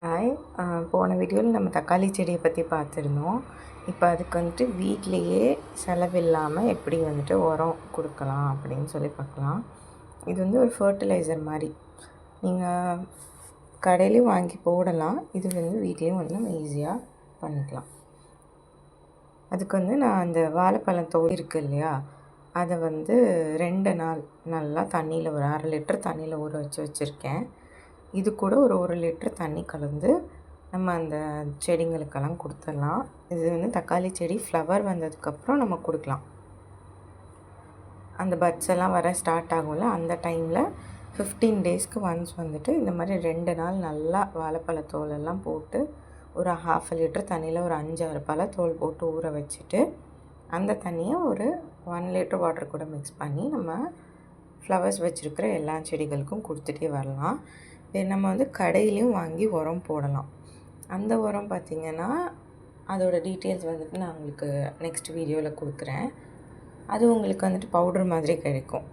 Hi. போன வீடியோவில் நம்ம தக்காளி செடியை பற்றி பார்த்துருந்தோம். இப்போ அதுக்கு வந்துட்டு வீட்டிலையே செலவில்லாமல் எப்படி வந்துட்டு உரம் கொடுக்கலாம் அப்படின்னு சொல்லி பார்க்கலாம். இது வந்து ஒரு ஃபர்டிலைசர் மாதிரி நீங்கள் கடையிலையும் வாங்கி போடலாம். இது வந்து வீட்லேயும் வந்து நம்ம ஈஸியாக பண்ணிக்கலாம். அதுக்கு வந்து நான் அந்த வாழைப்பழம் தோல் இருக்குது இல்லையா, அதை வந்து 2 நாள் நல்லா தண்ணியில் ஒரு 1/2 லிட்டர் தண்ணியில் ஊற வச்சுருக்கேன். இது கூட ஒரு 1 லிட்டர் தண்ணி கலந்து நம்ம அந்த செடிங்களுக்கெல்லாம் கொடுத்துடலாம். இது வந்து தக்காளி செடி ஃப்ளவர் வந்ததுக்கப்புறம் நம்ம கொடுக்கலாம். அந்த பட்ஸ் எல்லாம் வர ஸ்டார்ட் ஆகும்ல, அந்த டைமில் 15 டேஸ்க்கு ஒன்ஸ் வந்துட்டு இந்த மாதிரி 2 நாள் நல்லா வாழைப்பழத்தோலெல்லாம் போட்டு ஒரு 1/2 லிட்டர் தண்ணியில் ஒரு 5-6 பழத்தோல் போட்டு ஊற வச்சுட்டு அந்த தண்ணியை ஒரு 1 லிட்டர் வாட்டர் கூட மிக்ஸ் பண்ணி நம்ம ஃப்ளவர்ஸ் வச்சுருக்கிற எல்லா செடிகளுக்கும் கொடுத்துட்டே வரலாம். நம்ம வந்து கடையிலையும் வாங்கி உரம் போடலாம். அந்த உரம் பார்த்திங்கன்னா அதோடய டீட்டெயில்ஸ் வந்துட்டு நான் உங்களுக்கு நெக்ஸ்ட் வீடியோவில் கொடுக்குறேன். அது உங்களுக்கு வந்துட்டு பவுடர் மாதிரி கிடைக்கும்.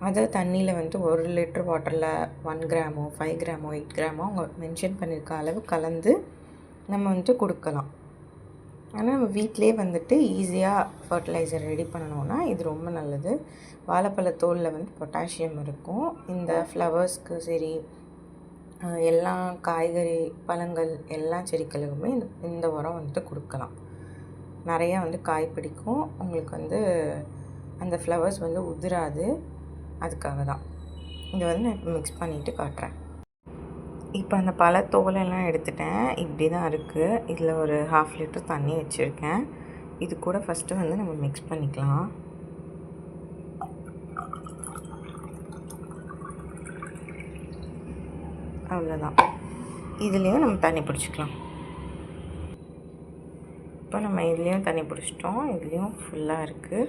அதை தண்ணியில் வந்துட்டு 1 லிட்டர் வாட்டரில் 1 கிராமோ 5 கிராமோ 8 கிராமோ அவங்க மென்ஷன் பண்ணியிருக்க அளவு கலந்து நம்ம வந்துட்டு கொடுக்கலாம். ஆனால் நம்ம வீட்டிலே வந்துட்டு ஈஸியாக ஃபர்டிலைசர் ரெடி பண்ணணுன்னா இது ரொம்ப நல்லது. வாழைப்பழத்தோலில் வந்து பொட்டாசியம் இருக்கும். இந்த ஃப்ளவர்ஸ்க்கு சரி, எல்லா காய்கறி பழங்கள் எல்லா செடிகளுக்குமே இந்த உரம் வந்துட்டு கொடுக்கலாம். நிறையா வந்து காய் பிடிக்கும். உங்களுக்கு வந்து அந்த ஃப்ளவர்ஸ் வந்து உதிராது. அதுக்காக தான் இதை வந்து நான் இப்போ மிக்ஸ் பண்ணிவிட்டு காட்டுறேன். இப்போ அந்த பழத்தோலெல்லாம் எடுத்துட்டேன். இப்படி தான் இருக்குது. இதில் ஒரு 1/2 லிட்டர் தண்ணி வச்சுருக்கேன். இது கூட ஃபஸ்ட்டு வந்து நம்ம மிக்ஸ் பண்ணிக்கலாம். அவ்வளோதான். இதுலேயும் நம்ம தண்ணி பிடிச்சிக்கலாம். இப்போ நம்ம இதுலேயும் தண்ணி பிடிச்சிட்டோம். இதுலேயும் ஃபுல்லாக இருக்குது.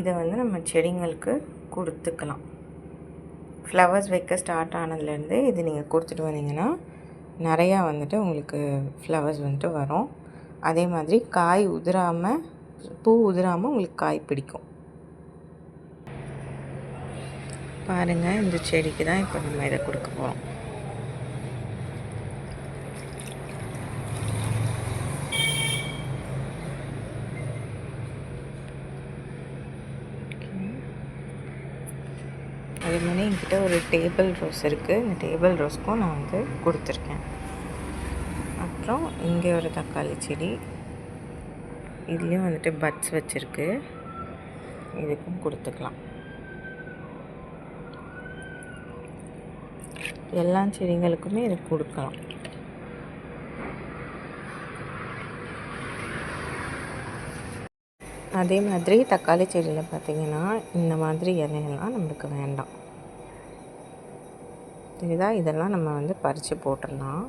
இதை வந்து நம்ம செடிங்களுக்கு கொடுத்துக்கலாம். ஃப்ளவர்ஸ் வைக்க ஸ்டார்ட் ஆனதுலேருந்து இது நீங்கள் கொடுத்துட்டு வந்தீங்கன்னா நிறையா வந்துட்டு உங்களுக்கு ஃப்ளவர்ஸ் வந்துட்டு வரும். அதே மாதிரி காய் உதிராமல், பூ உதிராமல் உங்களுக்கு காய் பிடிக்கும். பாருங்கள், இந்த செடிக்கு தான் இப்போ நம்ம இதை கொடுக்க போகிறோம். அதே மாதிரி என்கிட்ட ஒரு டேபிள் ரோஸ் இருக்குது. இந்த டேபிள் ரோஸ்க்கும் நான் வந்து கொடுத்துருக்கேன். அப்புறம் இங்கே ஒரு தக்காளி செடி, இதுலேயும் வந்துட்டு பட்ஸ் வச்சுருக்கு. இதுக்கும் கொடுத்துக்கலாம். எல்லா செடிங்களுக்குமே இதை கொடுக்கலாம். அதே மாதிரி தக்காளி செடியில் பார்த்திங்கன்னா இந்த மாதிரி இலையெல்லாம் நம்மளுக்கு வேண்டாம். இதெல்லாம் நம்ம வந்து பறித்து போட்டுடலாம்.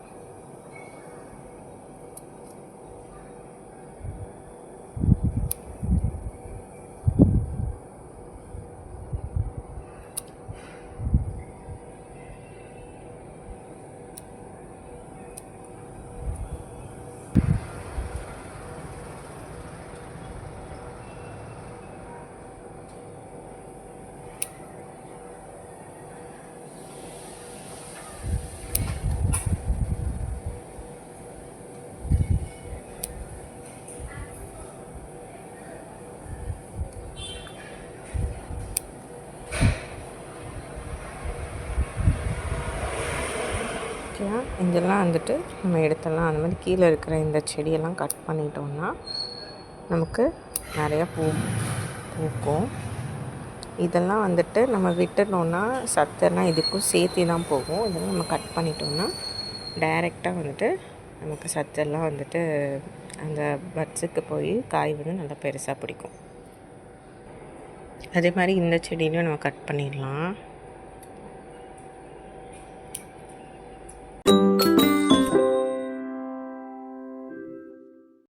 இதெல்லாம் வந்துட்டு நம்ம எடுத்துடலாம். அந்த மாதிரி கீழே இருக்கிற இந்த செடியெல்லாம் கட் பண்ணிட்டோம்னா நமக்கு நிறையா பூக்கும். இதெல்லாம் வந்துட்டு நம்ம விட்டுட்டோம்னா சத்தெல்லாம் இதுக்கும் சேர்த்து தான் போகும். இதெல்லாம் நம்ம கட் பண்ணிட்டோம்னா டைரெக்டாக வந்துட்டு நமக்கு சத்தெல்லாம் வந்துட்டு அந்த பட்ஸுக்கு போய் காய் வந்து நல்லா பெருசாக பிடிக்கும். அதே மாதிரி இந்த செடியிலையும் நம்ம கட் பண்ணிடலாம்.